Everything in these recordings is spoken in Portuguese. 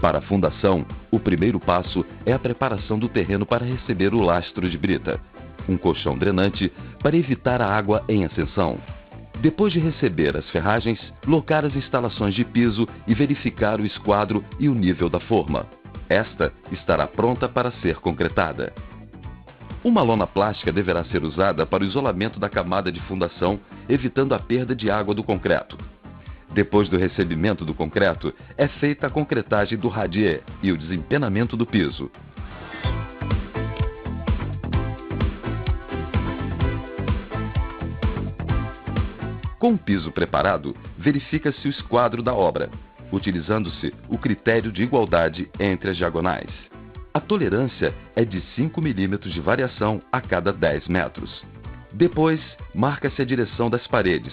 Para a fundação, o primeiro passo é a preparação do terreno para receber o lastro de brita, um colchão drenante para evitar a água em ascensão. Depois de receber as ferragens, locar as instalações de piso e verificar o esquadro e o nível da forma. Esta estará pronta para ser concretada. Uma lona plástica deverá ser usada para o isolamento da camada de fundação, evitando a perda de água do concreto. Depois do recebimento do concreto, é feita a concretagem do radier e o desempenamento do piso. Com o piso preparado, verifica-se o esquadro da obra, utilizando-se o critério de igualdade entre as diagonais. A tolerância é de 5 mm de variação a cada 10 metros. Depois, marca-se a direção das paredes,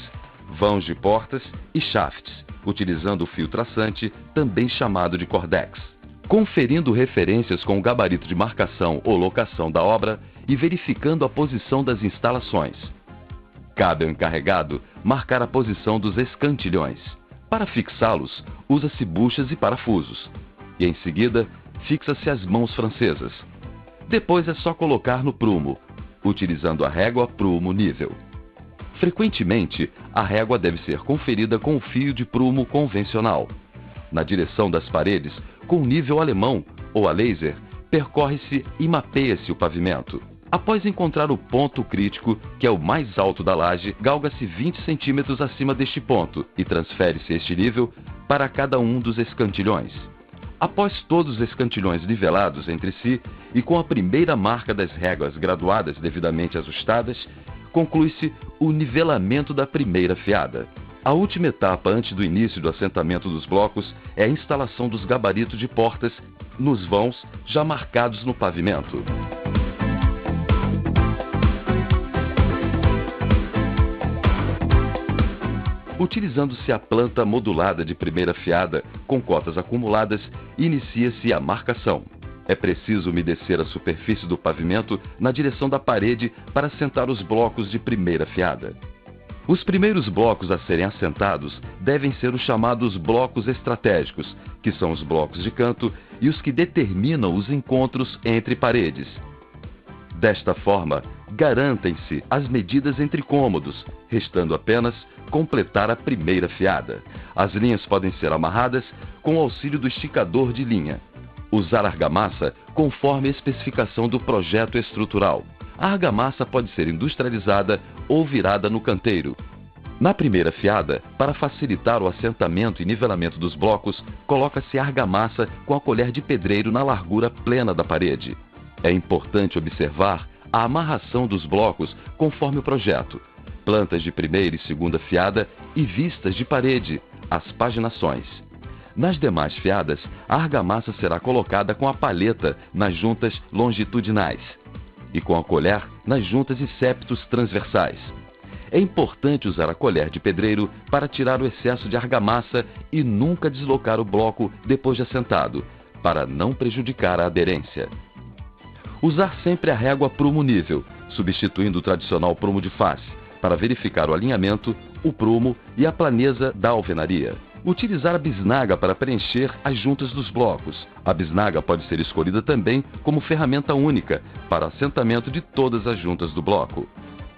vãos de portas e shafts, utilizando o fio traçante, também chamado de cordex. Conferindo referências com o gabarito de marcação ou locação da obra e verificando a posição das instalações. Cabe ao encarregado marcar a posição dos escantilhões. Para fixá-los, usa-se buchas e parafusos. E em seguida, fixa-se as mãos francesas. Depois é só colocar no prumo, utilizando a régua prumo nível. Frequentemente, a régua deve ser conferida com o fio de prumo convencional. Na direção das paredes, com nível alemão ou a laser, percorre-se e mapeia-se o pavimento. Após encontrar o ponto crítico, que é o mais alto da laje, galga-se 20 centímetros acima deste ponto e transfere-se este nível para cada um dos escantilhões. Após todos os escantilhões nivelados entre si e com a primeira marca das réguas graduadas devidamente ajustadas, conclui-se o nivelamento da primeira fiada. A última etapa antes do início do assentamento dos blocos é a instalação dos gabaritos de portas nos vãos já marcados no pavimento. Utilizando-se a planta modulada de primeira fiada com cotas acumuladas, inicia-se a marcação. É preciso umedecer a superfície do pavimento na direção da parede para assentar os blocos de primeira fiada. Os primeiros blocos a serem assentados devem ser os chamados blocos estratégicos, que são os blocos de canto e os que determinam os encontros entre paredes. Desta forma, garantem-se as medidas entre cômodos, restando apenas completar a primeira fiada. As linhas podem ser amarradas com o auxílio do esticador de linha. Usar argamassa conforme a especificação do projeto estrutural. A argamassa pode ser industrializada ou virada no canteiro. Na primeira fiada, para facilitar o assentamento e nivelamento dos blocos, coloca-se argamassa com a colher de pedreiro na largura plena da parede. É importante observar a amarração dos blocos conforme o projeto, plantas de primeira e segunda fiada e vistas de parede, as paginações. Nas demais fiadas, a argamassa será colocada com a palheta nas juntas longitudinais e com a colher nas juntas e septos transversais. É importante usar a colher de pedreiro para tirar o excesso de argamassa e nunca deslocar o bloco depois de assentado, para não prejudicar a aderência. Usar sempre a régua prumo nível, substituindo o tradicional prumo de face, para verificar o alinhamento, o prumo e a planeza da alvenaria. Utilizar a bisnaga para preencher as juntas dos blocos. A bisnaga pode ser escolhida também como ferramenta única para assentamento de todas as juntas do bloco.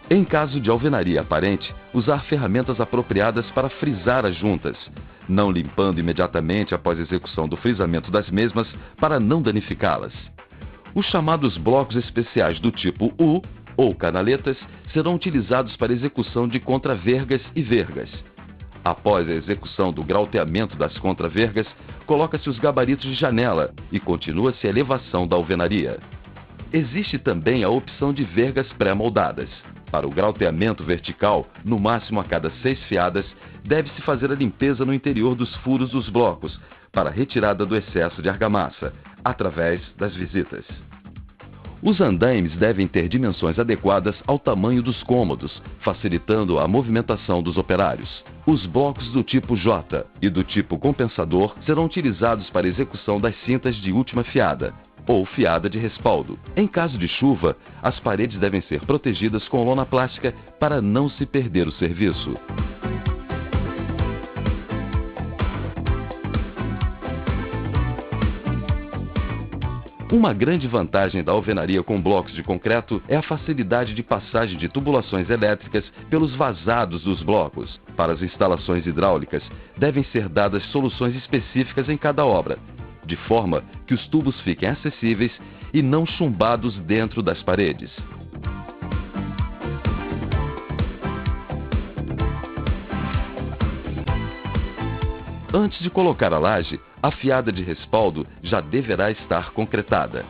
Em caso de alvenaria aparente, usar ferramentas apropriadas para frisar as juntas, não limpando imediatamente após a execução do frisamento das mesmas para não danificá-las. Os chamados blocos especiais do tipo U, ou canaletas, serão utilizados para execução de contravergas e vergas. Após a execução do grauteamento das contravergas, coloca-se os gabaritos de janela e continua-se a elevação da alvenaria. Existe também a opção de vergas pré-moldadas. Para o grauteamento vertical, no máximo a cada 6 fiadas, deve-se fazer a limpeza no interior dos furos dos blocos, para a retirada do excesso de argamassa, através das visitas. Os andaimes devem ter dimensões adequadas ao tamanho dos cômodos, facilitando a movimentação dos operários. Os blocos do tipo J e do tipo compensador serão utilizados para a execução das cintas de última fiada, ou fiada de respaldo. Em caso de chuva, as paredes devem ser protegidas com lona plástica para não se perder o serviço. Uma grande vantagem da alvenaria com blocos de concreto é a facilidade de passagem de tubulações elétricas pelos vazados dos blocos. Para as instalações hidráulicas, devem ser dadas soluções específicas em cada obra, de forma que os tubos fiquem acessíveis e não chumbados dentro das paredes. Antes de colocar a laje, a fiada de respaldo já deverá estar concretada.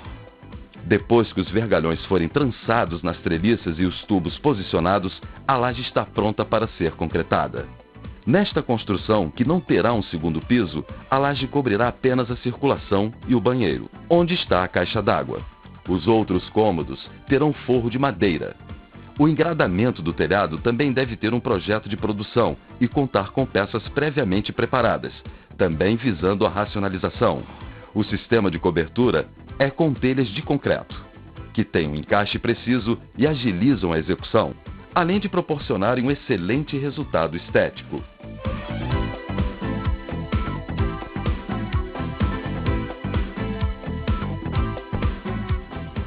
Depois que os vergalhões forem trançados nas treliças e os tubos posicionados, a laje está pronta para ser concretada. Nesta construção, que não terá um segundo piso, a laje cobrirá apenas a circulação e o banheiro, onde está a caixa d'água. Os outros cômodos terão forro de madeira. O engradamento do telhado também deve ter um projeto de produção e contar com peças previamente preparadas, também visando a racionalização. O sistema de cobertura é com telhas de concreto, que têm um encaixe preciso e agilizam a execução, além de proporcionarem um excelente resultado estético.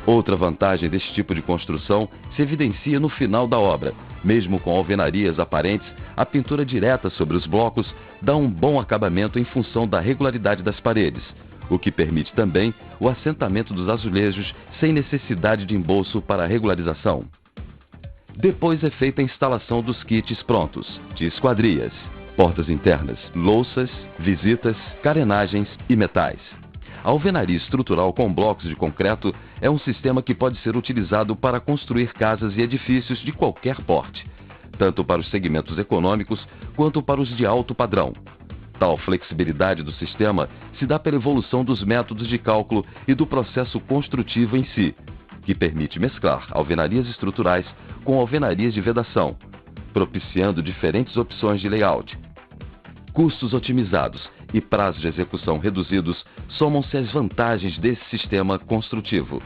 Outra vantagem deste tipo de construção se evidencia no final da obra. Mesmo com alvenarias aparentes, a pintura direta sobre os blocos dá um bom acabamento em função da regularidade das paredes, o que permite também o assentamento dos azulejos sem necessidade de embolso para a regularização. Depois é feita a instalação dos kits prontos, de esquadrias, portas internas, louças, visitas, carenagens e metais. A alvenaria estrutural com blocos de concreto é um sistema que pode ser utilizado para construir casas e edifícios de qualquer porte, tanto para os segmentos econômicos quanto para os de alto padrão. Tal flexibilidade do sistema se dá pela evolução dos métodos de cálculo e do processo construtivo em si, que permite mesclar alvenarias estruturais com alvenarias de vedação, propiciando diferentes opções de layout. Custos otimizados e prazos de execução reduzidos somam-se às vantagens desse sistema construtivo.